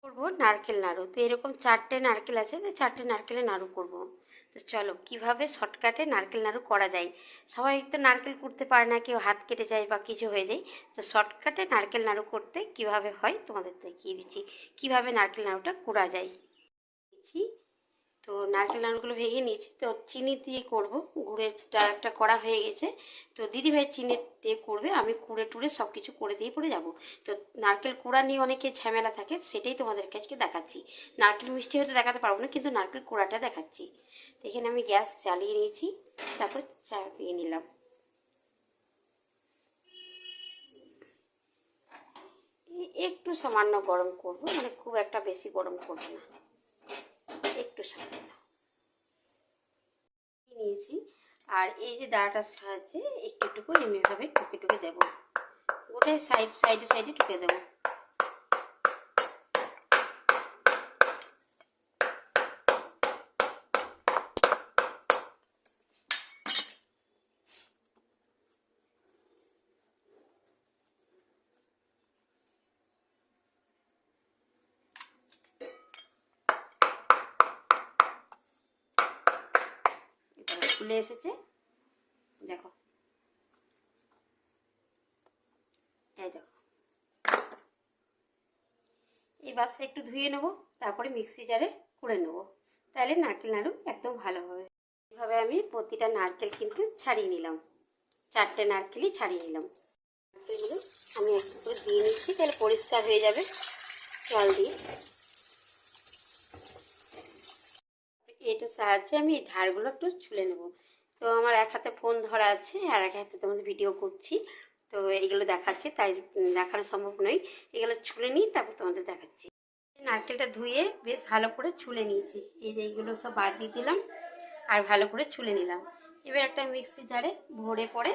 করবো নারকেল নাড়ু। তো এরকম 4টে নারকেল আছে, তো 4টে নারকেলের নাড়ু করব। তো চলো কিভাবে শর্টকাটে নারকেল নাড়ু করা যায়। সবাই তো নারকেল কুটতে পারে না, কেউ হাত কেটে যায় বা কিছু হয়ে যায়। তো শর্টকাটে নারকেল নাড়ু করতে কিভাবে হয় তোমাদের দেখিয়ে দিচ্ছি, কিভাবে নারকেল নাড়ুটা করা যায়। তো নারকেল নাড়ুগুলো ভেঙে নিয়েছি, তো চিনি দিয়ে করব। গুড়েরটা একটা করা হয়ে গেছে, তো দিদিভাই চিনি দিয়ে করবে, আমি কুড়ে টুড়ে সব কিছু করে দিয়ে পরে যাব। তো নারকেল কুড়া নিয়ে অনেকে ঝামেলা থাকে, সেটাই তোমাদের কাছে দেখাচ্ছি। নারকেল মিষ্টি হয়তো দেখাতে পারবো না, কিন্তু নারকেল কুড়াটা দেখাচ্ছি। এখানে আমি গ্যাস জ্বালিয়ে নিয়েছি, তারপর চাপিয়ে নিলাম। একটু সামান্য গরম করব, মানে খুব একটা বেশি গরম করবো না, একটু সামান্য নিয়েছি। আর এই যে দাঁড়াটার সাহায্যে একটু একটু করে এমনিভাবে টুকে টুকে দেবো, গোটায় সাইডে সাইডে টুকে দেবো। ফুলে এসেছে, দেখো, এই দেখো। এই বাসে একটু ধুয়ে নেবো, তারপরে মিক্সি জারে করে নেবো, তাহলে নারকেল নাড়ু একদম ভালো হবে। এভাবে আমি প্রতিটা নারকেল কিন্তু ছাড়িয়ে নিলাম, 4টে নারকেলই ছাড়িয়ে নিলাম। নারকেলগুলো আমি একটু করে দিয়ে নিচ্ছি, তাহলে পরিষ্কার হয়ে যাবে জল দিয়ে। এটার সাহায্যে আমি এই ধারগুলো একটু ছুলে নেব। তো আমার এক হাতে ফোন ধরা আছে আর এক হাতে তোমাদের ভিডিও করছি, তো এইগুলো দেখাচ্ছে, তাই দেখানো সম্ভব নয়। এগুলো ছুলে নিই, তারপর তোমাদের দেখাচ্ছি। নারকেলটা ধুয়ে বেশ ভালো করে ছুলে নিয়েছি, এই যে এইগুলো সব বাদ দিয়ে দিলাম আর ভালো করে ছুলে নিলাম। এবার একটা মিক্সি জারে ভরে পরে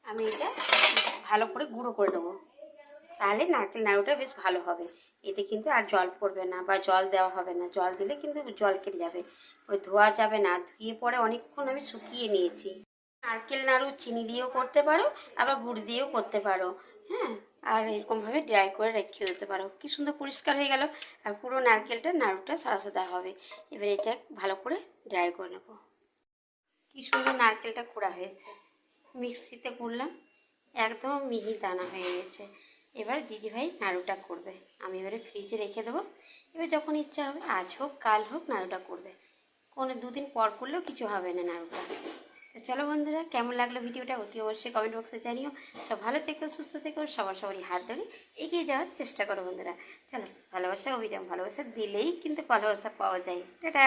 আমি এটা ভালো করে গুঁড়ো করে নেবো, তাহলে নারকেল নাড়ুটা বেশ ভালো হবে। এতে কিন্তু আর জল পড়বে না বা জল দেওয়া হবে না, জল দিলে কিন্তু জল কেটে যাবে, ওই ধোয়া যাবে না। ধুয়ে পরে অনেকক্ষণ আমি শুকিয়ে নিয়েছি। নারকেল নাড়ু চিনি দিয়েও করতে পারো, আবার গুড় দিয়েও করতে পারো, হ্যাঁ। আর এরকমভাবে ড্রাই করে রেখে দিতে পারো, কি সুন্দর পরিষ্কার হয়ে গেল। আর পুরো নারকেলটা নাড়ুটা সাদা সাদা হবে। এবার এটা ভালো করে ড্রাই করে নেবো। কি সুন্দর নারকেলটা কুড়া হয়েছে, মিক্সিতে করলাম, একদম মিহি দানা হয়ে গেছে। এবার দিদিভাই নাড়ুটা করবে, আমি এবারে ফ্রিজে রেখে দেবো। এবার যখন ইচ্ছা হবে, আজ হোক কাল হোক, নাড়ুটা করবে। কোনো দুদিন পর করলেও কিছু হবে না নাড়ুটা। তো চলো বন্ধুরা, কেমন লাগলো ভিডিওটা অতি অবশ্যই কমেন্ট বক্সে জানিও। সব ভালো থেকো, সুস্থ থেকো, সবারই হাত ধরে এগিয়ে যাওয়ার চেষ্টা করো বন্ধুরা। চলো, ভালোবাসা অবিরাম, ভালোবাসা দিলেই কিন্তু ভালোবাসা পাওয়া যায়। টাটা।